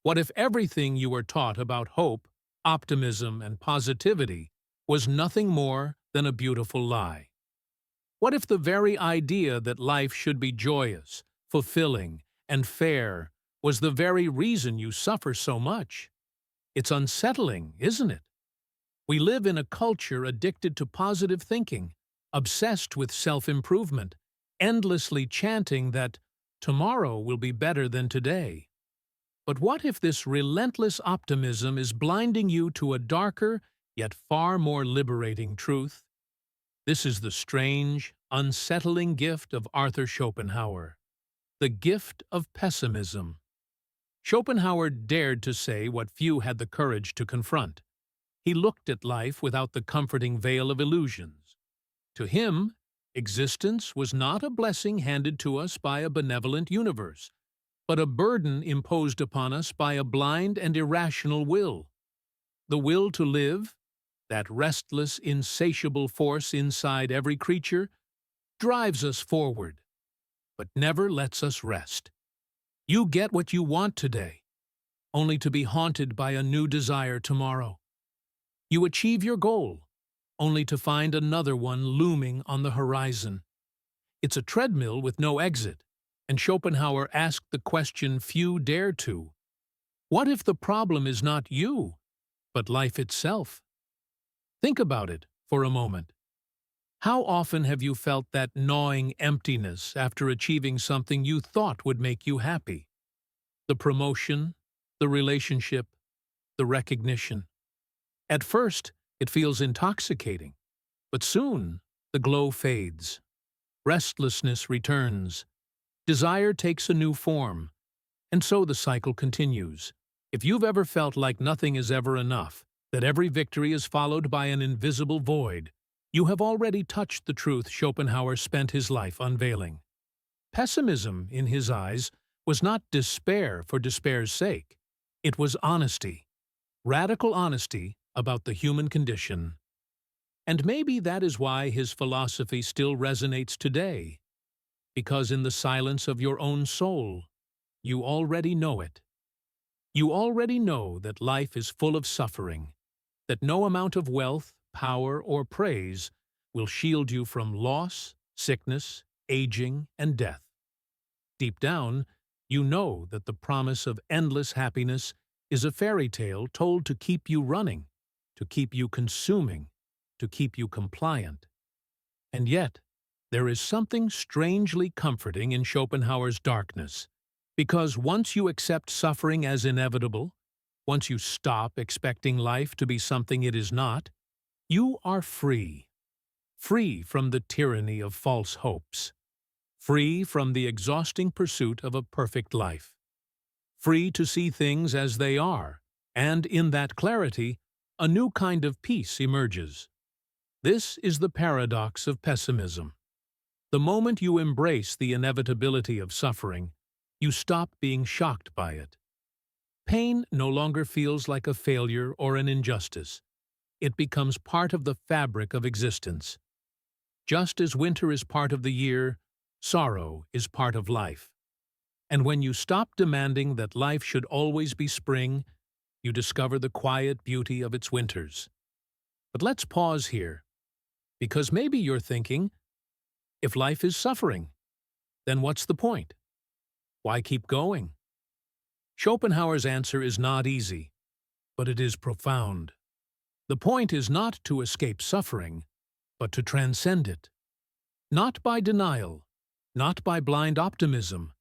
What if everything you were taught about hope, optimism, and positivity was nothing more than a beautiful lie? What if the very idea that life should be joyous, fulfilling, and fair was the very reason you suffer so much? It's unsettling, isn't it? We live in a culture addicted to positive thinking, obsessed with self-improvement, endlessly chanting that tomorrow will be better than today. But what if this relentless optimism is blinding you to a darker, yet far more liberating truth? This is the strange, unsettling gift of Arthur Schopenhauer, the gift of pessimism. Schopenhauer dared to say what few had the courage to confront. He looked at life without the comforting veil of illusions. To him, existence was not a blessing handed to us by a benevolent universe, but a burden imposed upon us by a blind and irrational will. The will to live, that restless, insatiable force inside every creature, drives us forward, but never lets us rest. You get what you want today, only to be haunted by a new desire tomorrow. You achieve your goal, only to find another one looming on the horizon. It's a treadmill with no exit, and Schopenhauer asked the question few dare to. What if the problem is not you, but life itself? Think about it for a moment. How often have you felt that gnawing emptiness after achieving something you thought would make you happy? The promotion, the relationship, the recognition. At first, it feels intoxicating, but soon the glow fades. Restlessness returns. Desire takes a new form, and so the cycle continues. If you've ever felt like nothing is ever enough, that every victory is followed by an invisible void, you have already touched the truth Schopenhauer spent his life unveiling. Pessimism, in his eyes, was not despair for despair's sake. It was honesty, radical honesty about the human condition. And maybe that is why his philosophy still resonates today, because in the silence of your own soul, you already know it. You already know that life is full of suffering, that no amount of wealth, power, or praise will shield you from loss, sickness, aging, and death. Deep down, you know that the promise of endless happiness is a fairy tale told to keep you running, to keep you consuming, to keep you compliant. And yet, there is something strangely comforting in Schopenhauer's darkness, because once you accept suffering as inevitable, once you stop expecting life to be something it is not, you are free. Free from the tyranny of false hopes. Free from the exhausting pursuit of a perfect life. Free to see things as they are, and in that clarity, a new kind of peace emerges. This is the paradox of pessimism. The moment you embrace the inevitability of suffering, you stop being shocked by it. Pain no longer feels like a failure or an injustice. It becomes part of the fabric of existence. Just as winter is part of the year, sorrow is part of life. And when you stop demanding that life should always be spring, you discover the quiet beauty of its winters. But let's pause here, because maybe you're thinking, if life is suffering, then what's the point? Why keep going? Schopenhauer's answer is not easy, but it is profound. The point is not to escape suffering, but to transcend it. Not by denial, not by blind optimism,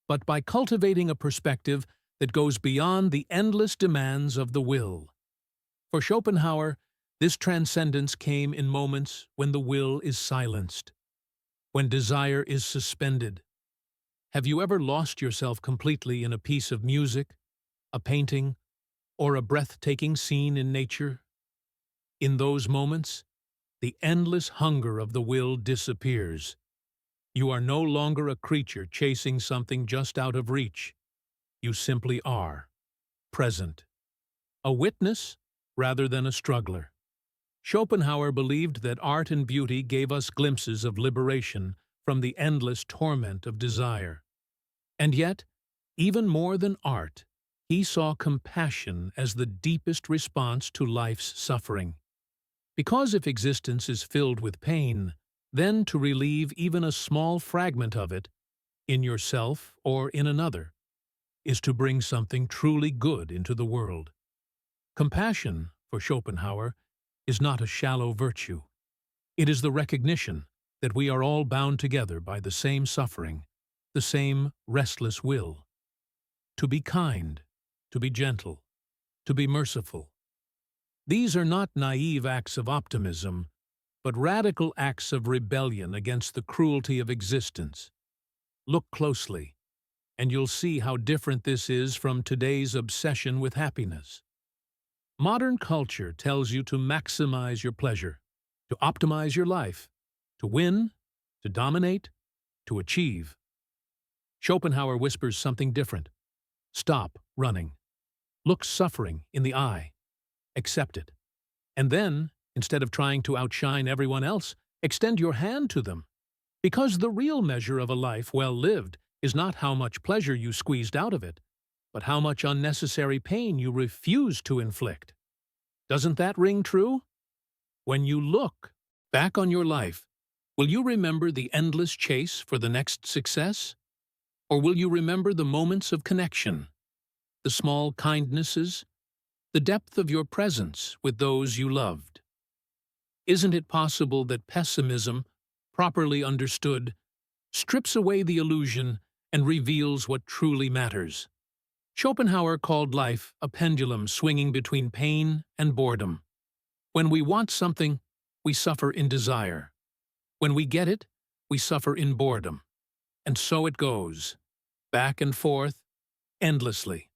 but by cultivating a perspective that goes beyond the endless demands of the will. For Schopenhauer, this transcendence came in moments when the will is silenced, when desire is suspended. Have you ever lost yourself completely in a piece of music, a painting, or a breathtaking scene in nature? In those moments, the endless hunger of the will disappears. You are no longer a creature chasing something just out of reach. You simply are, present. A witness rather than a struggler. Schopenhauer believed that art and beauty gave us glimpses of liberation from the endless torment of desire. And yet, even more than art, He saw compassion as the deepest response to life's suffering. Because if existence is filled with pain, then to relieve even a small fragment of it, in yourself or in another, is to bring something truly good into the world. Compassion, for Schopenhauer, is not a shallow virtue. It is the recognition that we are all bound together by the same suffering, the same restless will. To be kind, to be gentle, to be merciful. These are not naive acts of optimism, but radical acts of rebellion against the cruelty of existence. Look closely, and you'll see how different this is from today's obsession with happiness. Modern culture tells you to maximize your pleasure, to optimize your life, to win, to dominate, to achieve. Schopenhauer whispers something different. Stop running. Look suffering in the eye. Accept it. And then, instead of trying to outshine everyone else, extend your hand to them. Because the real measure of a life well lived is not how much pleasure you squeezed out of it, but how much unnecessary pain you refuse to inflict. Doesn't that ring true? When you look back on your life, will you remember the endless chase for the next success? Or will you remember the moments of connection, the small kindnesses, the depth of your presence with those you loved? Isn't it possible that pessimism, properly understood, strips away the illusion and reveals what truly matters? Schopenhauer called life a pendulum swinging between pain and boredom. When we want something, we suffer in desire. When we get it, we suffer in boredom. And so it goes, back and forth, endlessly.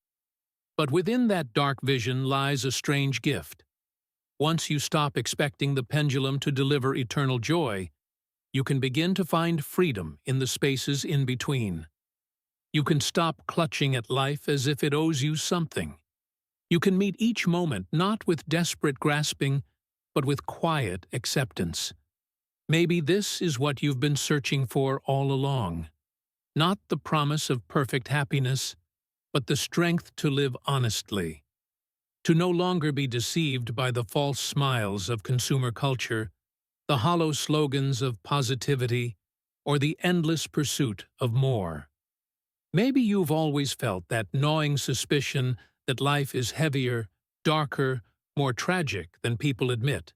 But within that dark vision lies a strange gift. Once you stop expecting the pendulum to deliver eternal joy, you can begin to find freedom in the spaces in between. You can stop clutching at life as if it owes you something. You can meet each moment not with desperate grasping, but with quiet acceptance. Maybe this is what you've been searching for all along. Not the promise of perfect happiness, but the strength to live honestly. To no longer be deceived by the false smiles of consumer culture, the hollow slogans of positivity, or the endless pursuit of more. Maybe you've always felt that gnawing suspicion that life is heavier, darker, more tragic than people admit.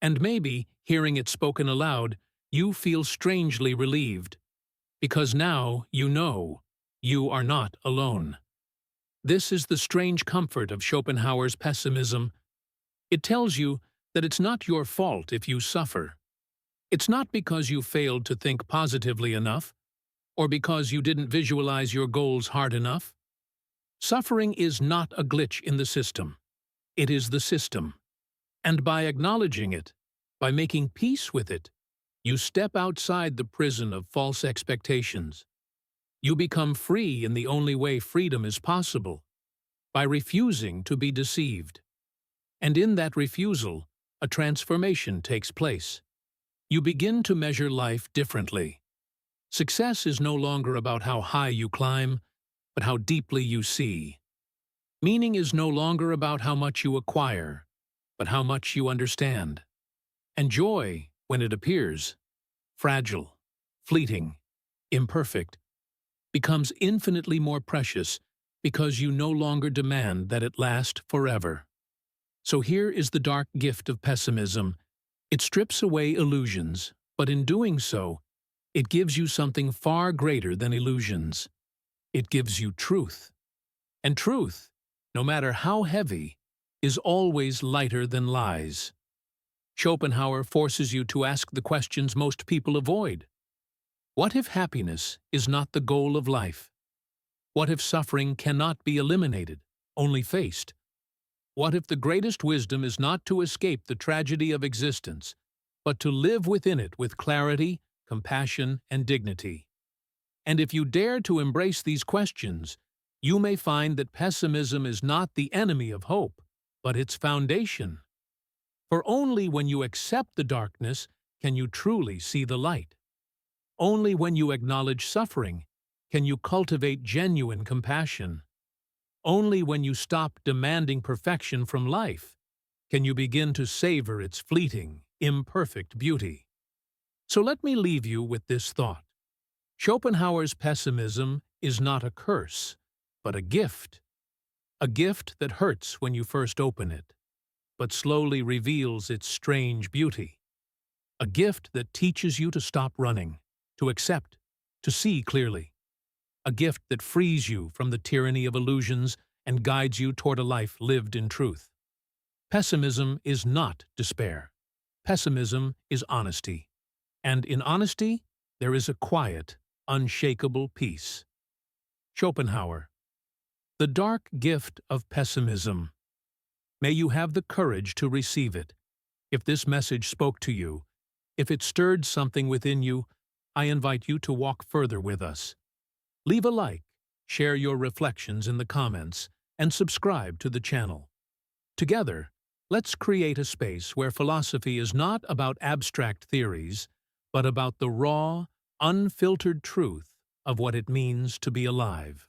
And maybe, hearing it spoken aloud, you feel strangely relieved. Because now you know you are not alone. This is the strange comfort of Schopenhauer's pessimism. It tells you that it's not your fault if you suffer. It's not because you failed to think positively enough, or because you didn't visualize your goals hard enough. Suffering is not a glitch in the system. It is the system. And by acknowledging it, by making peace with it, you step outside the prison of false expectations. You become free in the only way freedom is possible, by refusing to be deceived. And in that refusal, a transformation takes place. You begin to measure life differently. Success is no longer about how high you climb, but how deeply you see. Meaning is no longer about how much you acquire, but how much you understand. And joy, when it appears, fragile, fleeting, imperfect, becomes infinitely more precious because you no longer demand that it last forever. So here is the dark gift of pessimism. It strips away illusions, but in doing so, it gives you something far greater than illusions. It gives you truth. And truth, no matter how heavy, is always lighter than lies. Schopenhauer forces you to ask the questions most people avoid. What if happiness is not the goal of life? What if suffering cannot be eliminated, only faced? What if the greatest wisdom is not to escape the tragedy of existence, but to live within it with clarity, compassion, and dignity? And if you dare to embrace these questions, you may find that pessimism is not the enemy of hope, but its foundation. For only when you accept the darkness can you truly see the light. Only when you acknowledge suffering can you cultivate genuine compassion. Only when you stop demanding perfection from life can you begin to savor its fleeting, imperfect beauty. So let me leave you with this thought. Schopenhauer's pessimism is not a curse, but a gift that hurts when you first open it, but slowly reveals its strange beauty. A gift that teaches you to stop running, to accept, to see clearly. A gift that frees you from the tyranny of illusions and guides you toward a life lived in truth. Pessimism is not despair. Pessimism is honesty. And in honesty, there is a quiet, unshakable peace. Schopenhauer. The dark gift of pessimism. May you have the courage to receive it. If this message spoke to you, if it stirred something within you, I invite you to walk further with us. Leave a like, share your reflections in the comments, and subscribe to the channel. Together, let's create a space where philosophy is not about abstract theories, but about the raw, unfiltered truth of what it means to be alive.